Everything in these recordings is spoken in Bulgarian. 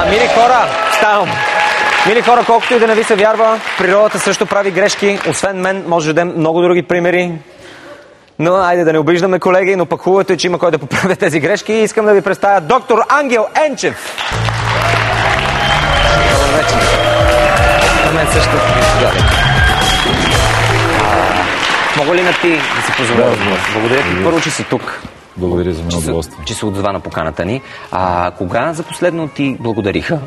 Мили хора, ставам. Мили хора, колкото и да не ви се вярва, природата също прави грешки. Освен мен, може да дадем много други примери. Но айде да не обиждаме, колеги, но пък хубавото е, че има кой да поправя тези грешки. И искам да ви представя доктор Ангел Енчев. Добър вечер. На мен също. Мога ли на ти да си позволя? Благодаря ти първо, че си тук. Благодаря за много удоволствие. Че се отзова на поканата ни. Кога за последно ти благодариха?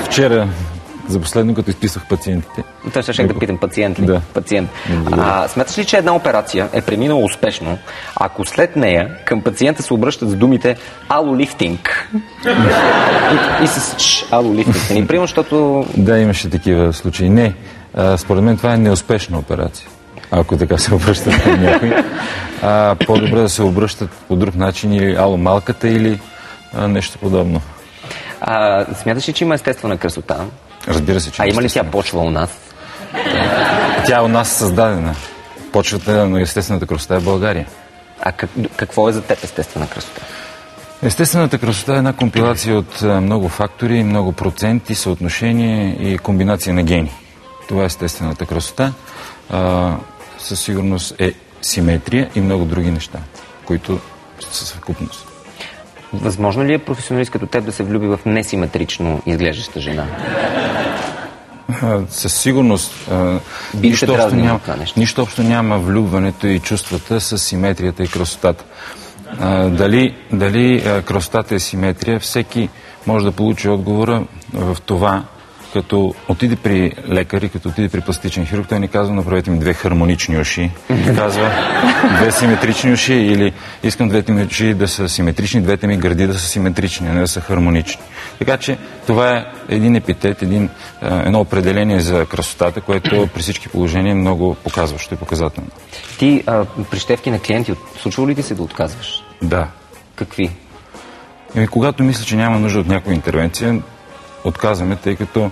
Вчера, за последно, като изписах пациентите. Той ще да питам, пациент ли? Да. Пациент. Смяташ ли, че една операция е преминала успешно, ако след нея към пациента се обръщат с думите алолифтинг? И с алолифтинг. Не приема, защото... Да, имаше такива случаи. Не. Според мен това е неуспешна операция. Ако така се обръщат към някой. По-добре да се обръщат по друг начин, или аломалката, или нещо подобно. Смяташ ли, че има естествена красота? Разбира се, че има ли тя почва у нас? Тя у нас е създадена. Почвата на естествената красота е в България. Какво е за теб естествена красота? Естествената красота е една компилация от много фактори, много проценти, съотношение и комбинация на гени. Това е естествената красота. Със сигурност е симетрия и много други неща, които са съвкупност. Възможно ли е професионалист като теб да се влюби в несиметрично изглеждаща жена? Със сигурност. Нищо общо няма влюбването и чувствата с симетрията и красотата. Дали красотата е симетрия, всеки може да получи отговора в това, като отиде при лекар и като отиде при пластичен хирург, той ни казва: направете ми 2 хармонични уши. Казва 2 симетрични уши, или искам 2 ми уши да са симетрични, 2 ми гърди да са симетрични, а не да са хармонични. Така че това е един епитет, едно определение за красотата, което при всички положения е много показващо и показателно. Ти прищевки на клиенти, случва ли ти се да отказваш? Да. Какви? Когато мисля, че няма нужда от някаква интервенция, отказваме, тъй като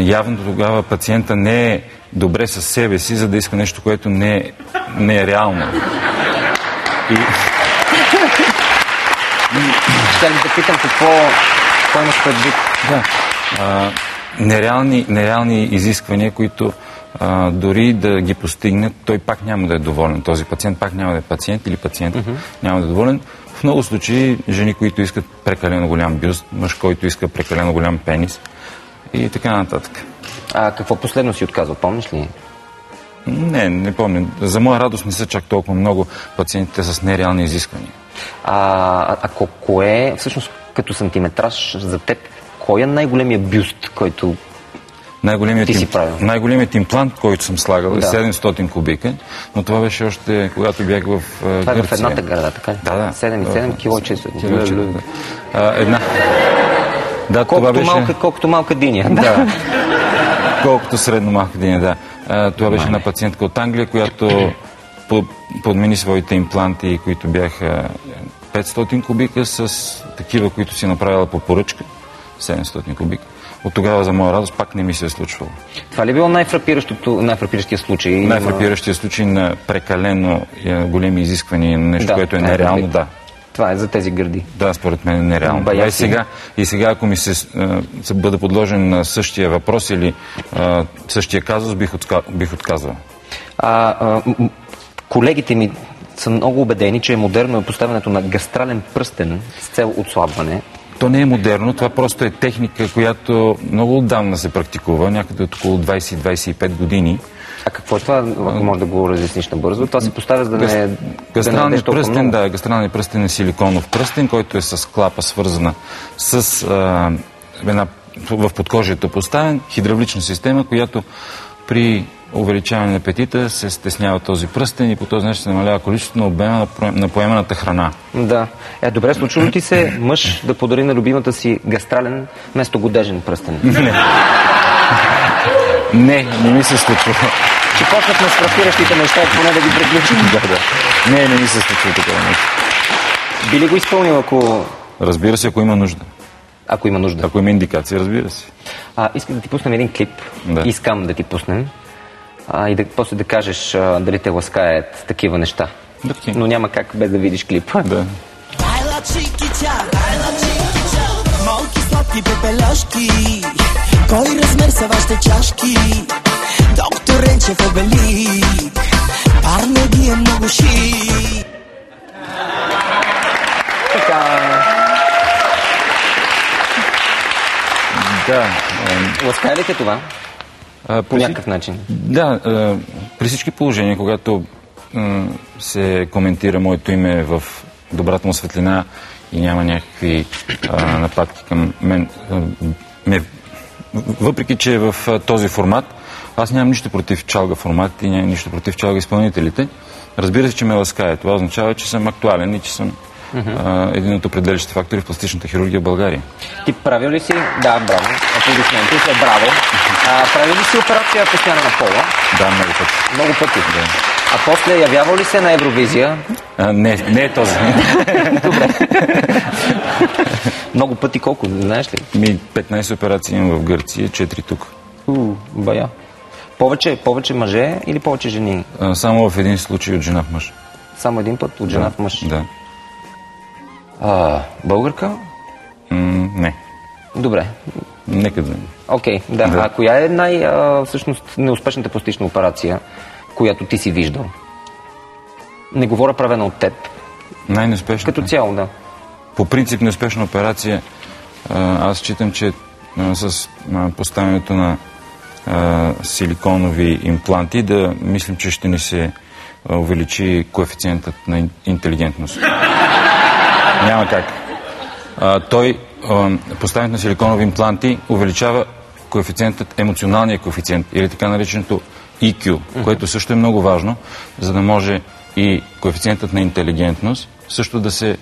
явно тогава пациента не е добре със себе си, за да иска нещо, което не е реално. Ще ли да питам какво имаш предвид? Да. Нереални изисквания, които дори да ги постигнат, той пак няма да е доволен. Този пациент пак няма да е пациент или пациентът няма да е доволен. В много случаи жени, които искат прекалено голям бюст, мъж, който иска прекалено голям пенис и така нататък. Какво последно си отказал, помниш ли? Не помня. За моя радост не са чак толкова много пациентите с нереални изисквания. Кое, всъщност, като сантиметраж за теб, кой е най-големия бюст, който Най-големият имплант, който съм слагал, е 700 кубика, но това беше още когато бях в Гърция. Това е в едната града, така ли? Да. 7,7 кило 400. Да, това беше... Колкото малка диня. Да. Колкото средно малка диня, да. Това беше една пациентка от Англия, която подмени своите импланти, които бяха 500 кубика, с такива, които си направила по поръчка, 700 кубика. От тогава, за моя радост, пак не ми се е случвало. Това ли било най-фрапиращия случай? Най-фрапиращия случай на прекалено големи изисквания на нещо, което е нереално, да. Това е за тези гърди. Да, според мен е нереално. И сега, ако ми се бъда подложен на същия въпрос или същия казус, бих отказал. Колегите ми са много убедени, че е модерно поставянето на гастрален пръстен с цел отслабване. То не е модерно, това просто е техника, която много отдавна се практикува, някъде от около 20-25 години. Какво е това? Може да го разясниш набързо. Това се поставя, за да не гастралният пръстен, да, гастралният пръстен е силиконов пръстен, който е с клапа, свързана с в подкожието поставен хидравлична система, която при увеличаване на апетита се стеснява този пръстен и по този начин се намалява количеството на обема на поеманата храна. Да. Добре, случва ли ти се мъж да подари на любимата си гастрален вместо годежен пръстен? Не ми се случва. Ще почнахме с фрапиращите неща, поне да ги приключим. Не ми се случва такова нещо. Би ли го изпълнил, ако... Разбира се, ако има нужда. Ако има нужда. Ако има индикация, разбира се. Искам да ти пуснем един клип. Да. Искам да ти пуснем. И после да кажеш дали те ласкаят такива неща. Okay. Но няма как без да видиш клипа. Да. Папки, пепелашки, кой размер са вашите чашки? Доктор Ренчев е велик, парно ги е много шик. Така. Да. Ласкае ли те това? По някакъв начин? Да, при всички положения, когато се коментира моето име в добрата му светлина и няма някакви нападки към мен, въпреки че е в този формат, аз нямам нищо против чалга формат и нямам нищо против чалга изпълнителите. Разбира се, че ме ласкае. Това означава, че съм актуален и че съм един от определящите фактори в пластичната хирургия в България. Ти правил ли си... Да, браво. Аплодисменти. Браво. Правил ли си операция по смяна на пола? Да, много пъти. Много пъти? Да. А после явявал ли се на Евровизия? Не е този. Добре. Много пъти колко, знаеш ли? 15 операции имам в Гърция, 4 тук. Бая. Повече мъже или повече жени? Само в един случай от жена в мъж. Само един път от жена в мъж? Да. Българка? Не. Добре. Нека да. Окей, да. А коя е всъщност неуспешната пластична операция, която ти си виждал? Не говоря правена от теб. Най-неуспешната? Като цяло, да. По принцип неуспешна операция, аз считам, че с поставянето на силиконови импланти да мислим, че ще ни се увеличи коефициентът на интелигентност. Няма как. Поставянето на силиконови импланти увеличава емоционалния коефициент или така нареченото EQ, което също е много важно, за да може и коефициентът на интелигентност също да се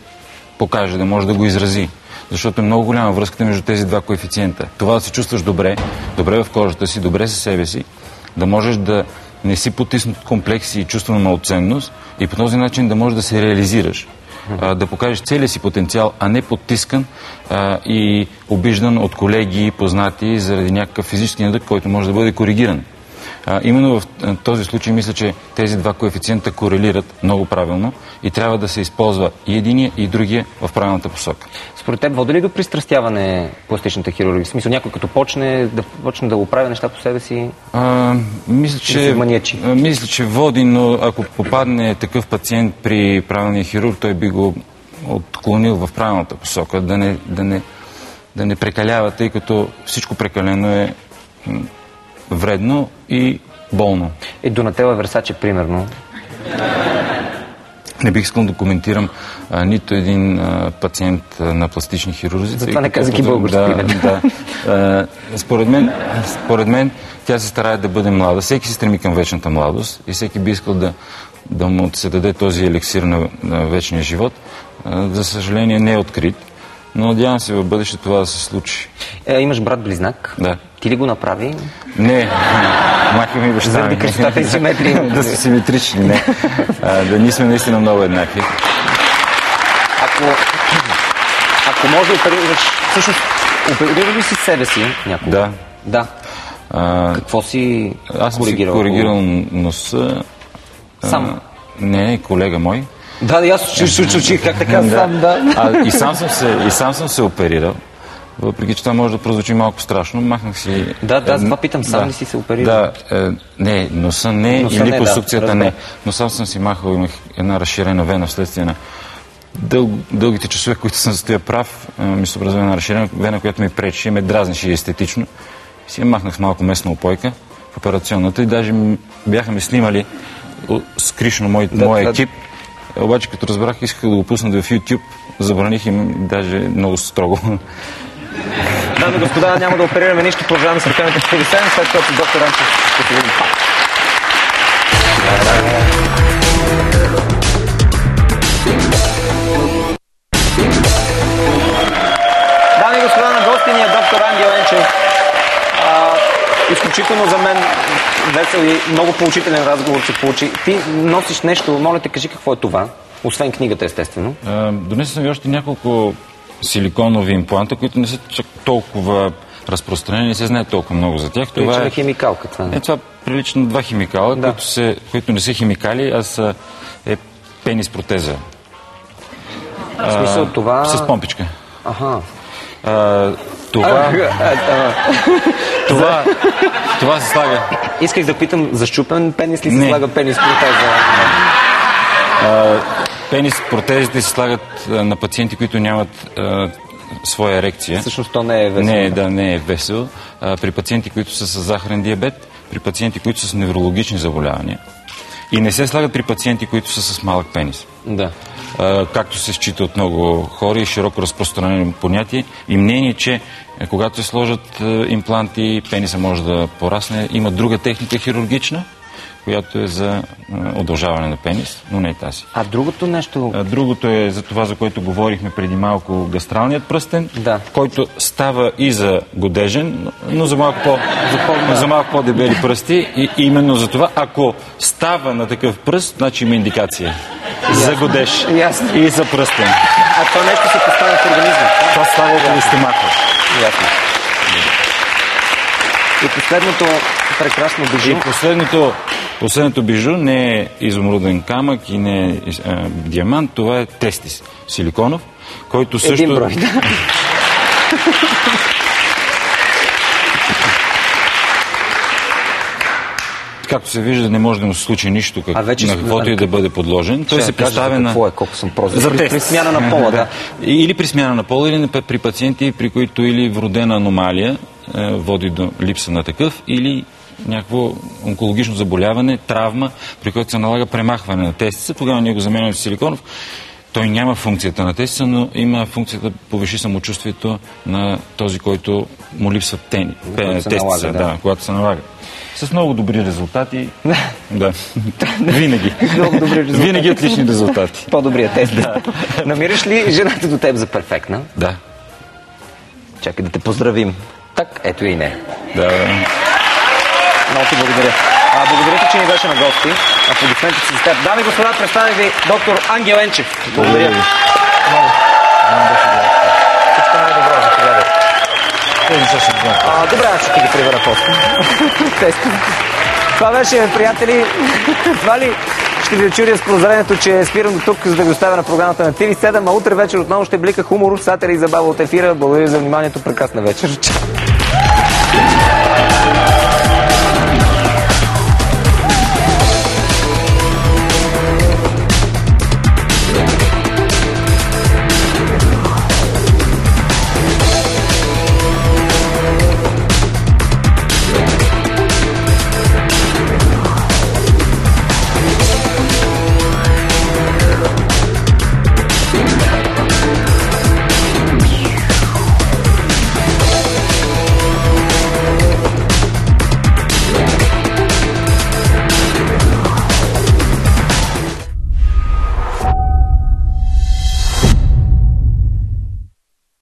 покаже, да може да го изрази. Защото е много голяма връзката между тези два коефициента. Това да се чувстваш добре в кожата си, добре със себе си, да можеш да не си потиснат комплекси и чувство на малоценност и по този начин да можеш да се реализираш. Да покажеш целия си потенциал, а не потискан и обиждан от колеги и познати заради някакъв физически недъг, който може да бъде коригиран. Именно в този случай мисля, че тези два коефициента корелират много правилно и трябва да се използва и единия, и другия в правилната посока. Според теб води ли до пристрастяване пластичната хирургия? В смисъл някой като почне да оправя неща по себе си? Мисля, че води, но ако попадне такъв пациент при правилния хирург, той би го отклонил в правилната посока, да не прекалява, тъй като всичко прекалено е вредно и болно. Донателло Версаче, примерно. Не бих искал да коментирам нито един пациент на пластични хирурзи. Затова не казах и български пример. Според мен тя се старае да бъде млада. Всеки се стреми към вечната младост и всеки би искал да му се даде този еликсир на вечния живот. За съжаление не е открит, но надявам се в бъдеще това да се случи. Имаш брат-близнак? Да. Ти ли го направи? Не. Майка ми и баща ми. Заради красотата и симетрия. Да са симетрични, не. Да ние сме наистина много еднакви. Ако може да оперираш, всъщност, оперираш ли си себе си някога? Да. Какво си коригирал? Аз съм си коригирал носа. Сам? Не, колега мой. Да, аз чучих как така сам, да. И сам съм се оперирал. Въпреки че това може да прозвучи малко страшно, махнах си... Да, това питам, сам ли си се оперирал? Не, носа не и липосукцията не. Но сам съм си махал, имах една разширена вена вследствие на дългите часове, които съм стоя прав, ми се образува една разширена вена, която ми пречи, ме дразнеше естетично. Си я махнах с малко местна опойка в операционната и даже бяха ме снимали скришно моя екип. Обаче като разбрах, исках да го пуснат в YouTube, забраних им даже много строго. Дами и господа, няма да оперираме нищо, продължаваме с ръкавите в телевизия, след което доктор Ранчев ще се видим пак. Дами и господа, на гостиния доктор Ангел Енчев. Изключително за мен весел и много поучителен разговор се получи. Ти носиш нещо, моля те, кажи какво е това, освен книгата, естествено. Донесъл съм и още няколко силиконови импланта, които не са чак толкова разпространени, не се знае толкова много за тях. Прилича на химикалка това. Това прилича на два химикала, които не са химикали, а са пенис протеза. В смисъл това... С помпичка. Това се слага. Исках да питам, за щупен пенис ли се Не. слага пенис протеза? Пенис протезите се слагат на пациенти, които нямат своя ерекция. Всъщност то не е весело. Не е весел. При пациенти, които са с захарен диабет, при пациенти, които са с неврологични заболявания. И не се слагат при пациенти, които са с малък пенис. Да. Както се счита от много хора и широко разпространено понятие и мнение, че когато се сложат импланти, пениса може да порасне. Има друга техника хирургична, която е за удължаване на пенис, но не е тази. А другото нещо? Другото е за това, за което говорихме преди малко, гастралният пръстен, Да. който става и за годежен, но за малко по-дебели пръсти. И именно за това, ако става на такъв пръст, значи има индикация. За годеж Ясно. и за пръстен. А това нещо се поставя в организма? Това става около стомаха. Ясно. И последното прекрасно бижу. И последното бижу не е изумруден камък и не е диамант, това е тестис силиконов, който също... Един брой, да. Както се вижда, не може да му се случи нищо, А вече на каквото и да бъде подложен. Той се представя на... Какво е, колко съм прозрак. За тест. При смяна на пола, да. Или при смяна на пола, или при пациенти, при които или вродена аномалия води до липса на такъв, или някакво онкологично заболяване, травма, при което се налага премахване на тестиса. Тогава ние го заменяме с силиконов. Той няма функцията на тестиса, но има функцията да повиши самочувствието на този, който му липсва тестиса, когато се налага. С много добри резултати. Да. Винаги. Много добри резултати. Винаги отлични резултати. По-добрият тест. Да. Намираш ли жената до теб за перфектна? Да. Чакай да те поздравим. Так, ето и не. Да. Много ти благодаря. Благодаря ти, че ни беше на гости. Аплодисментите си за теб. Дами и господа, представя ви доктор Ангел Енчев. Благодаря ви. Всичко най-добро, заповядай. Добре, аз ще ти ги прибера после. Това беше, приятели. Това ли ще ви очудя с прозрението, че спирам до тук, за да го оставя на програмата на TV7, а утре вечер отново ще блика хумор, сатира и забава от ефира. Благодаря за вниманието. Прекрасна вечер.